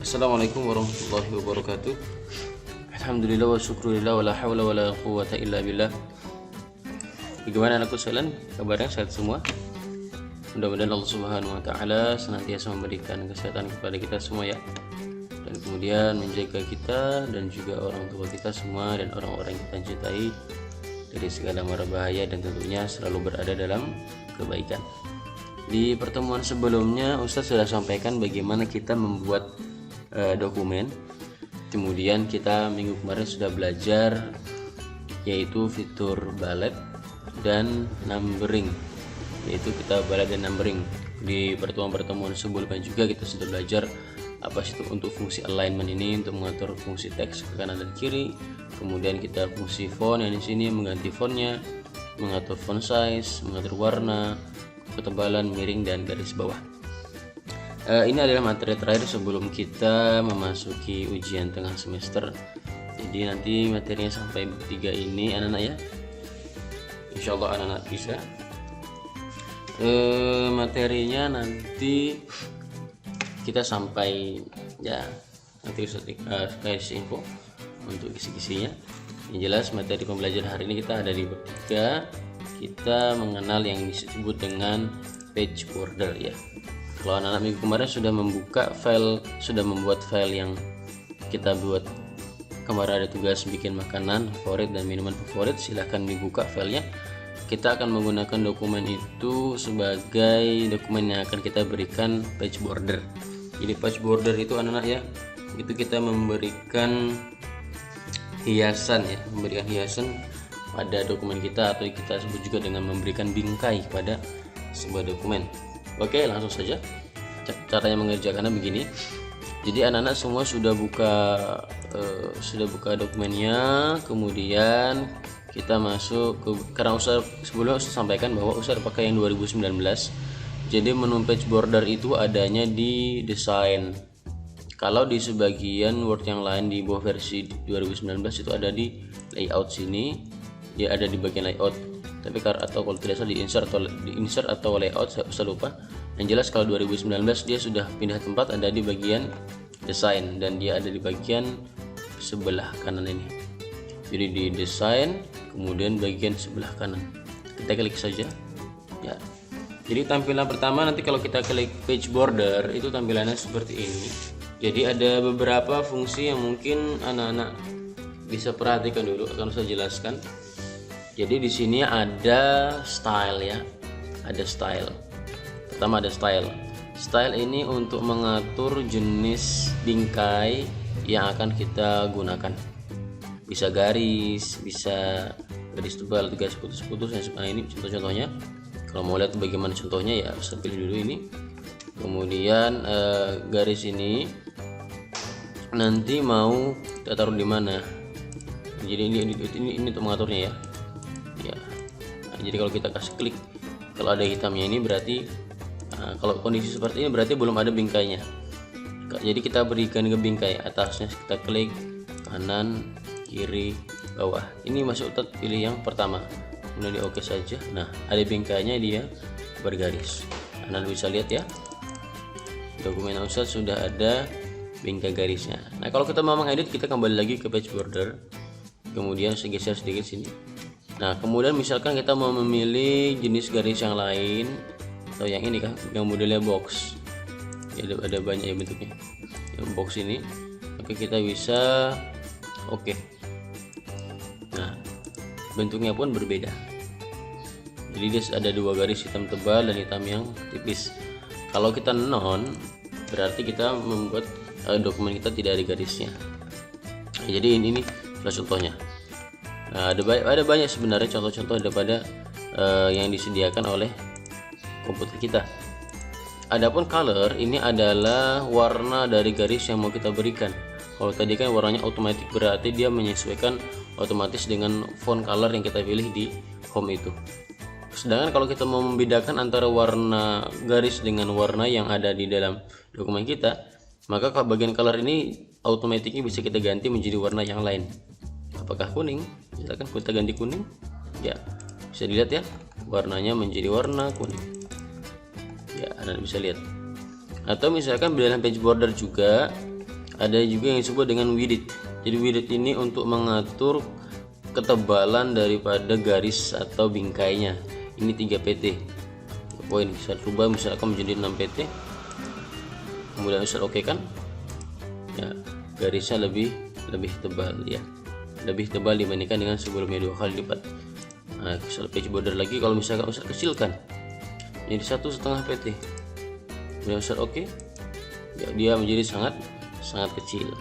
Assalamualaikum warahmatullahi wabarakatuh. Alhamdulillah wa syukurillah wa la hawla wa la quwwata illa billah. Bagaimana anakku sekalian? Kabarnya sehat semua? Mudah-mudahan Allah Subhanahu wa taala senantiasa memberikan kesehatan kepada kita semua ya. Dan kemudian menjaga kita dan juga orang tua kita semua dan orang-orang yang kita cintai dari segala mara bahaya, dan tentunya selalu berada dalam kebaikan. Di pertemuan sebelumnya Ustadz sudah sampaikan bagaimana kita membuat dokumen. Kemudian kita minggu kemarin sudah belajar yaitu fitur bullet dan numbering, yaitu kita bullet dan numbering. Di pertemuan sebelumnya juga kita sudah belajar apa sih itu untuk fungsi alignment ini, untuk mengatur fungsi teks ke kanan dan kiri. Kemudian kita fungsi font yang di sini mengganti fontnya, mengatur font size, mengatur warna, ketebalan, miring, dan garis bawah. Ini adalah materi terakhir sebelum kita memasuki ujian tengah semester. Jadi nanti materinya sampai 3 ini anak-anak ya. Insya Allah anak-anak bisa. Materinya nanti kita sampai ya, nanti kasih info untuk kisi-kisinya. Yang jelas materi pembelajaran hari ini kita ada di bab 3. Kita mengenal yang disebut dengan page border ya. Kalau anak-anak minggu kemarin sudah membuat file yang kita buat kemarin, ada tugas bikin makanan favorit dan minuman favorit, silahkan dibuka filenya. Kita akan menggunakan dokumen itu sebagai dokumen yang akan kita berikan page border. Jadi page border itu anak-anak ya, itu kita memberikan hiasan ya, pada dokumen kita, atau kita sebut juga dengan memberikan bingkai pada sebuah dokumen. Oke, langsung saja. Caranya mengerjakannya begini. Jadi anak-anak semua sudah buka dokumennya. Kemudian kita masuk ke, karena sebelumnya Ustaz sampaikan bahwa Ustaz pakai yang 2019. Jadi menu page border itu adanya di desain. Kalau di sebagian Word yang lain di bawah versi 2019 itu ada di layout sini. Dia ada di bagian layout. Tapi atau kalau tidak salah di insert atau layout, saya lupa. Yang jelas kalau 2019 dia sudah pindah tempat, ada di bagian desain, dan dia ada di bagian sebelah kanan ini. Jadi di desain, kemudian bagian sebelah kanan. Kita klik saja ya. Jadi tampilan pertama nanti kalau kita klik page border itu tampilannya seperti ini. Jadi ada beberapa fungsi yang mungkin anak-anak bisa perhatikan dulu, akan saya jelaskan. Jadi di sini ada style ya, ada style. Pertama ada style. Style ini untuk mengatur jenis bingkai yang akan kita gunakan. Bisa garis, bisa garis tebal, garis putus-putus. Nah ini contoh-contohnya. Kalau mau lihat bagaimana contohnya ya, saya pilih dulu ini. Kemudian garis ini nanti mau kita taruh di mana. Jadi ini untuk mengaturnya ya. Nah, jadi kalau kita kasih klik, kalau ada hitamnya ini berarti kalau kondisi seperti ini berarti belum ada bingkainya. Jadi kita berikan ke bingkai atasnya, kita klik kanan, kiri, bawah. Ini masuk pilih yang pertama, kemudian di oke saja. Nah ada bingkainya, dia bergaris. Anda bisa lihat ya, dokumen Ustaz sudah ada bingkai garisnya. Nah kalau kita mau mengedit, kita kembali lagi ke page border, kemudian geser sedikit sini. Nah kemudian misalkan kita mau memilih jenis garis yang lain, atau yang ini kan, yang modelnya box ya, ada banyak ya bentuknya, yang box ini. Oke, kita bisa oke. Nah bentuknya pun berbeda, jadi dia ada 2 garis, hitam tebal dan hitam yang tipis. Kalau kita non, berarti kita membuat dokumen kita tidak ada garisnya. Jadi ini contohnya. Nah, ada banyak sebenarnya contoh-contoh daripada yang disediakan oleh komputer kita. Adapun color ini adalah warna dari garis yang mau kita berikan. Kalau tadi kan warnanya otomatis, berarti dia menyesuaikan otomatis dengan font color yang kita pilih di home itu. Sedangkan kalau kita mau membedakan antara warna garis dengan warna yang ada di dalam dokumen kita, maka kalau bagian color ini otomatisnya bisa kita ganti menjadi warna yang lain. Apakah kuning? Misalkan kita ganti kuning ya, bisa dilihat ya, warnanya menjadi warna kuning ya, Anda bisa lihat. Atau misalkan di dalam page border juga Ada juga yang disebut dengan width. Jadi width ini untuk mengatur ketebalan daripada garis atau bingkainya. Ini 3 pt. Poin bisa rubah misalkan menjadi 6 pt. Kemudian Ustaz oke kan? Ya, garisnya lebih tebal ya. Lebih tebal dibandingkan dengan sebelumnya 2 kali lipat. Nah, Ustaz page border lagi kalau misalkan Ustaz kecilkan jadi 1,5 pt. Kemudian Ustaz oke. Ya, dia menjadi sangat kecil.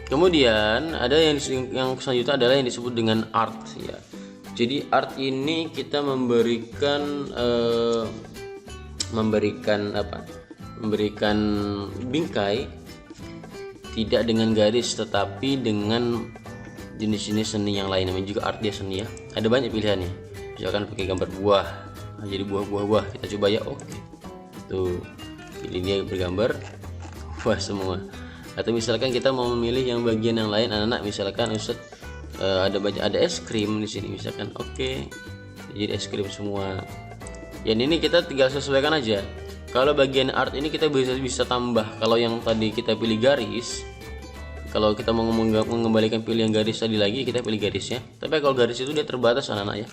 Kemudian ada yang selanjutnya adalah yang disebut dengan art ya. Jadi art ini kita memberikan bingkai tidak dengan garis tetapi dengan jenis-jenis seni yang lain. Namanya juga art dia seni ya. Ada banyak pilihannya. Misalkan pakai gambar buah. Nah, jadi buah kita coba ya. Oke. Tuh. Ini dia bergambar buah semua. Atau misalkan kita mau memilih yang bagian yang lain, anak-anak misalkan Ustaz ada es krim di sini misalkan. Oke. Jadi es krim semua. Yang ini kita tinggal sesuaikan aja. Kalau bagian art ini kita bisa tambah. Kalau yang tadi kita pilih garis, kalau kita mau mengembalikan pilihan garis tadi lagi, kita pilih garisnya. Tapi kalau garis itu dia terbatas anak-anak ya.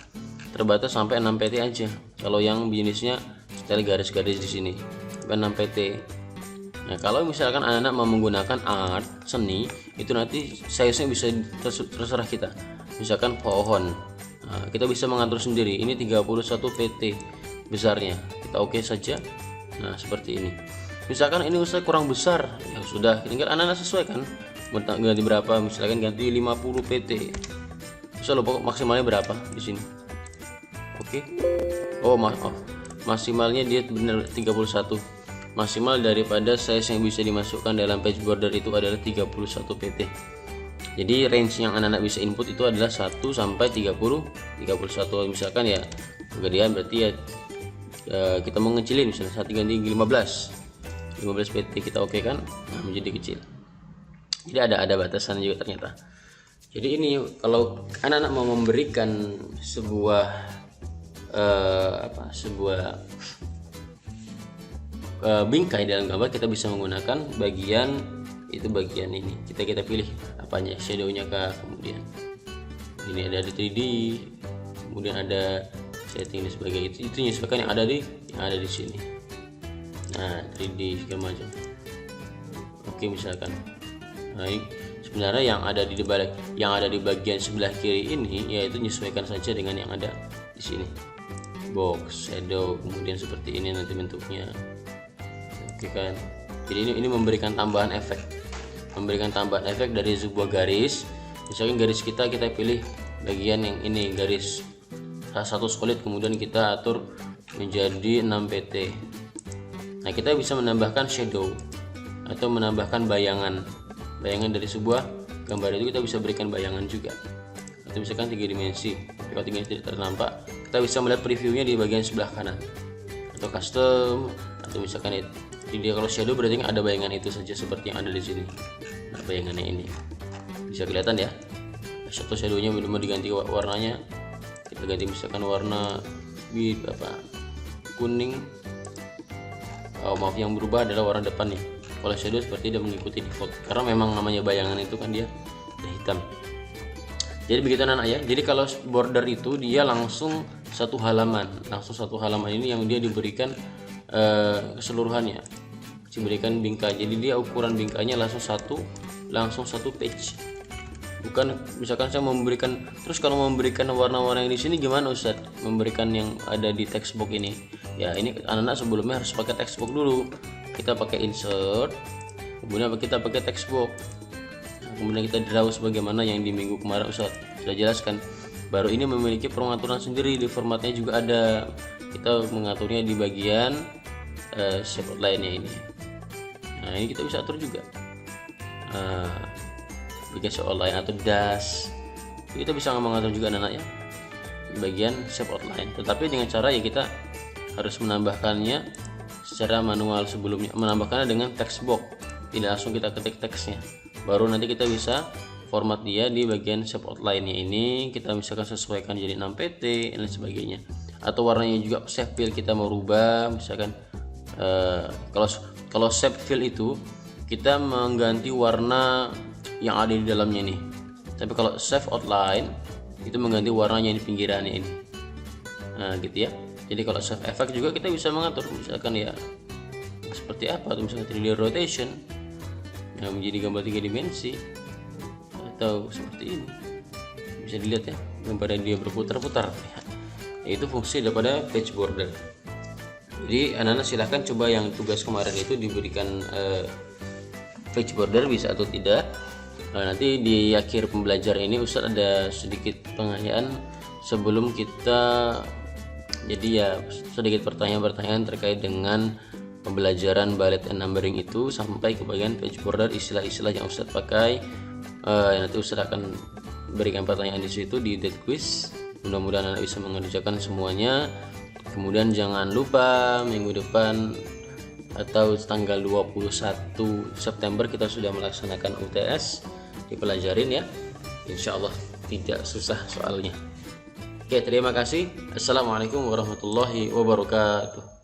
Terbatas sampai 6 pt aja. Kalau yang jenisnya style garis-garis di sini 6 pt. Nah, kalau misalkan anak-anak mau menggunakan art seni, itu nanti size-nya bisa terserah kita. Misalkan pohon. Nah, kita bisa mengatur sendiri. Ini 31 pt besarnya. Kita oke saja. Nah, seperti ini. Misalkan ini Ustaz kurang besar, ya sudah, tinggal anak-anak sesuaikan. Mau ganti berapa? Misalkan ganti 50 pt. Bisa lupa maksimalnya berapa di sini. Oke. Oh, maaf. Maksimalnya dia benar 31. Maksimal daripada size yang bisa dimasukkan dalam page border itu adalah 31 pt. Jadi range yang anak-anak bisa input itu adalah 1 sampai 31. Misalkan ya kegedean berarti ya kita mau ngecilin misalnya 1 ganti 15 pt kita oke kan. Nah, menjadi kecil. Jadi ada batasan juga ternyata. Jadi ini kalau anak-anak mau memberikan sebuah bingkai dalam gambar, kita bisa menggunakan bagian ini. Kita pilih apanya, shadownya kah, kemudian ini ada 3D, kemudian ada setting dan sebagainya. Itu menyesuaikan yang ada di sini. Nah, 3D segala macam. Oke, misalkan. Nah, ini sebenarnya yang ada di bagian sebelah kiri ini yaitu menyesuaikan saja dengan yang ada di sini. Box, shadow, kemudian seperti ini nanti bentuknya. Oke kan. Jadi ini memberikan tambahan efek. Dari sebuah garis. Misalkan garis kita pilih bagian yang ini, garis satu solid, kemudian kita atur menjadi 6 pt. Nah, kita bisa menambahkan shadow atau menambahkan bayangan dari sebuah gambar itu. Kita bisa berikan bayangan juga. Atau misalkan 3 dimensi. Kalau 3 dimensi tidak ternampak, kita bisa melihat previewnya di bagian sebelah kanan. Atau custom, atau misalkan itu. Jadi kalau shadow berarti ada bayangan itu saja seperti yang ada di sini. Nah, bayangannya ini bisa kelihatan ya. Atau shadownya belum diganti warnanya, kita ganti misalkan warna kuning. Maaf, yang berubah adalah warna depannya. Kalau shadow seperti dia mengikuti default, karena memang namanya bayangan itu kan dia hitam. Jadi begitu anak-anak ya. Jadi kalau border itu dia langsung satu halaman ini yang dia diberikan keseluruhannya, diberikan bingkai. Jadi dia ukuran bingkainya langsung satu page. Bukan misalkan saya memberikan, terus kalau memberikan warna-warna yang di sini gimana Ustaz? Memberikan yang ada di text box ini. Ya, ini anak-anak sebelumnya harus pakai text box dulu. Kita pakai insert, kemudian kita pakai text box. Nah, kemudian kita draw sebagaimana yang di minggu kemarin Ustaz sudah jelaskan. Baru ini memiliki pengaturan sendiri, di formatnya juga ada. Kita mengaturnya di bagian shape outline-nya ini. Nah, ini kita bisa atur juga. Bagian shape outline atau dash. Kita bisa mengatur juga anak-anak ya. Di bagian shape outline. Tetapi dengan cara ya kita harus menambahkannya secara manual sebelumnya. Menambahkannya dengan text box. Tidak langsung kita ketik teksnya. Baru nanti kita bisa format dia di bagian shape outline-nya ini. Kita misalkan sesuaikan jadi 6 pt dan sebagainya. Atau warnanya juga shape fill kita mau rubah, misalkan kalau shape fill itu kita mengganti warna yang ada di dalamnya nih. Tapi kalau save outline itu mengganti warnanya di pinggirannya ini. Nah gitu ya. Jadi kalau save effect juga kita bisa mengatur, misalkan ya seperti apa tuh, misalkan 3D rotation yang menjadi gambar 3 dimensi, atau seperti ini bisa dilihat ya gambarnya dia berputar-putar. Itu fungsi daripada page border. Jadi anak-anak silahkan coba yang tugas kemarin itu diberikan page border bisa atau tidak. Nanti di akhir pembelajaran ini Ustadz ada sedikit pengayaan sebelum kita, jadi ya sedikit pertanyaan-pertanyaan terkait dengan pembelajaran bullet and numbering itu sampai ke bagian page border, istilah-istilah yang Ustadz pakai. Nanti Ustadz akan berikan pertanyaan di situ di dead quiz. Mudah-mudahan anak bisa mengerjakan semuanya. Kemudian jangan lupa minggu depan atau tanggal 21 September kita sudah melaksanakan UTS. Dipelajarin ya, insya Allah tidak susah soalnya. Oke, terima kasih. Assalamualaikum warahmatullahi wabarakatuh.